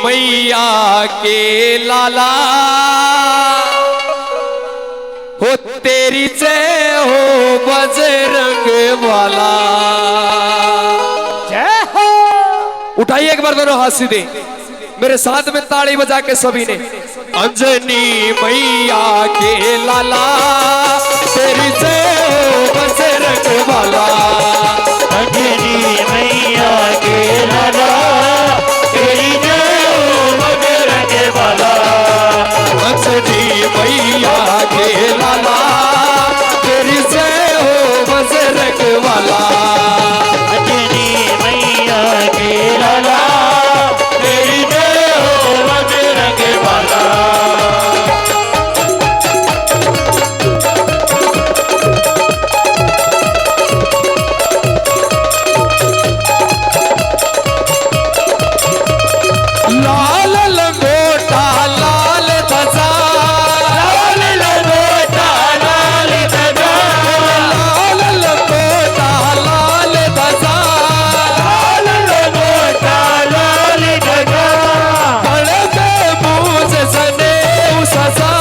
मैया के लाला हो तेरी जय हो बजरंग वाला। जय हो। उठाइए एक बार दोनों हाथ सीधे, मेरे साथ में ताड़ी बजा के सभी ने। अंजनी मैया के लाला तेरी जय हो बजरंग वाला। अंजनी मैया के लाला तेरी जय हो बजरंग वाला। अंजनी मैया के लाला तेरी जय हो बजरंग वाला। अंजनी मैया के लाला तेरी जय हो बजरंग वाला। लाल लंगोटा लाल ध्वजा, लाल लंगोटा लाल ध्वजा, लाल लंगोटा लाल ध्वजा, लाल लंगोटा लाल ध्वजा। बड़े मूज सनेऊ सजा,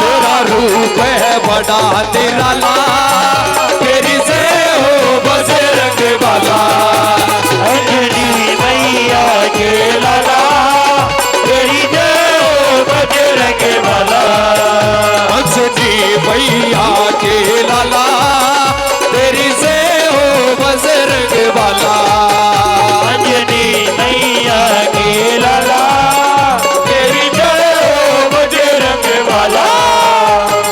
तेरा रूप है बड़ा निराला तेरी जय हो बजरंग वाला। अंजनी मैया के लाला तेरी जय हो बजरंग वाला। अंजनी मैया के लाला तेरी जय हो बजरंग वाला। अंजनी मैया के लाला तेरी जय हो बजरंग वाला।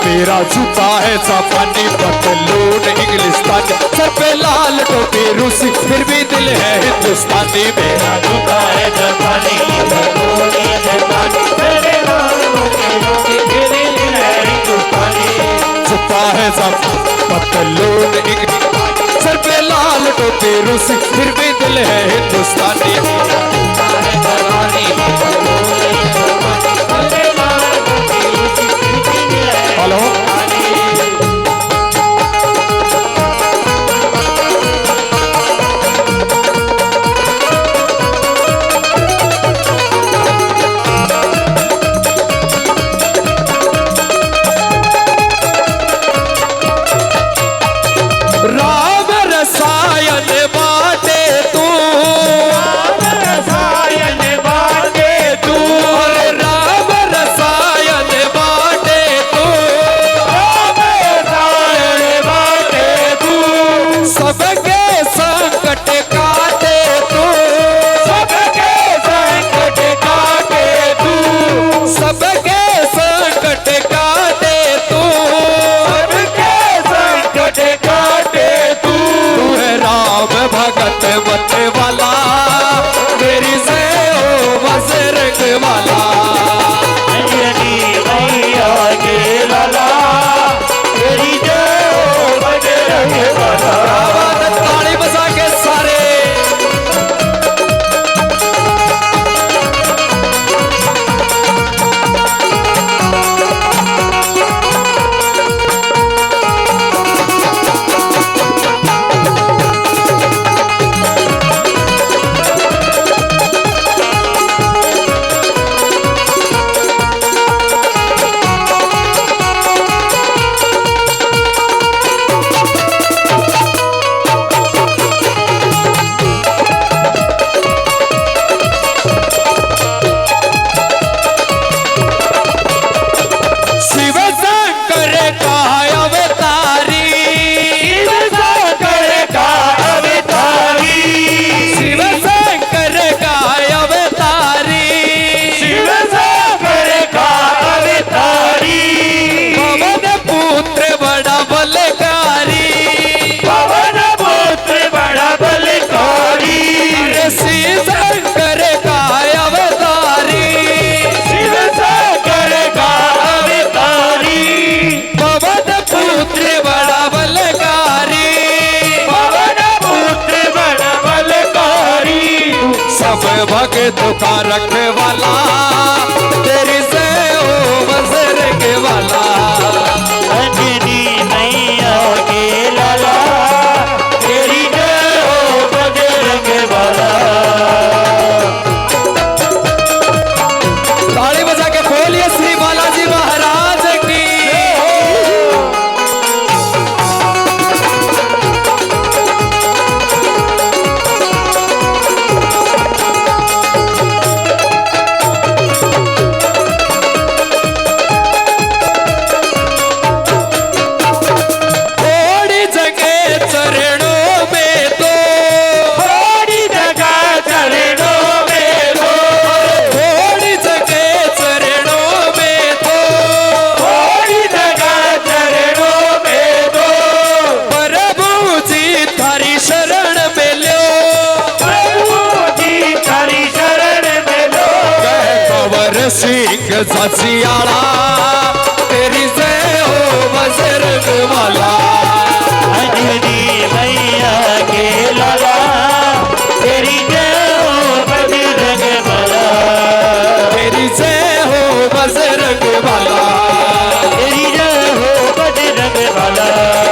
मेरा जूता है जापानी पतलून इंग्लिस्तानी, सर पे लाल टोपी रूसी फिर भी दिल है हिंदुस्तानी। मेरा जूता है जापानी पतलून जापानी, तेरे लाल टोपी तेरे दिल है हिंदुस्तानी। जूता है जापानी पतलून इंग्लिस्तानी, सर पे लाल टोपी रूसी फिर भी दिल है हिंदुस्तानी। जूता है जापानी पतलून जापानी, तेरे लाल टोपी रूसी फिर भी दिल है हेलो राम रसायन बाटे तू, रसायन बाटे तू, अरे राम रसायन बाटे तू, राम रसायन बाटे तू, सबके संकट काटे तू, सबके संकट काटे तू, सबके संकट काटे तू, सबके संकट काटे तू। तू है राम भगत मत वाला तेरी जय हो बजरंग वाला। अंजनी मैया के लाला तेरी जय हो बजरंग वाला। आवाज ताली बजा के सारे शिव शंकर का अवतारी, शिव शंकर का अवतारी, शिव शंकर का अवतारी, शिव शंकर का अवतारी, पवन पुत्र बड़ा बलकारी, पवन पुत्र बड़ा बलकारी। अरे शिव शंकर का अवतारी, शिव शंकर का अवतारी, पवन पुत्र बड़ा बलकारी, पवन पुत्र बड़ा बलकारी। सब भक्तों का रखवाला तेरी जय हो बजरंग वाला। अंजनी मैया के लाला ससियाड़ा तेरी जय हो बजरंग वाला। अंजनी मैया के लाला तेरी जय हो बजरंग वाला। तेरी जय हो बजरंग वाला। तेरी जय हो बजरंग वाला।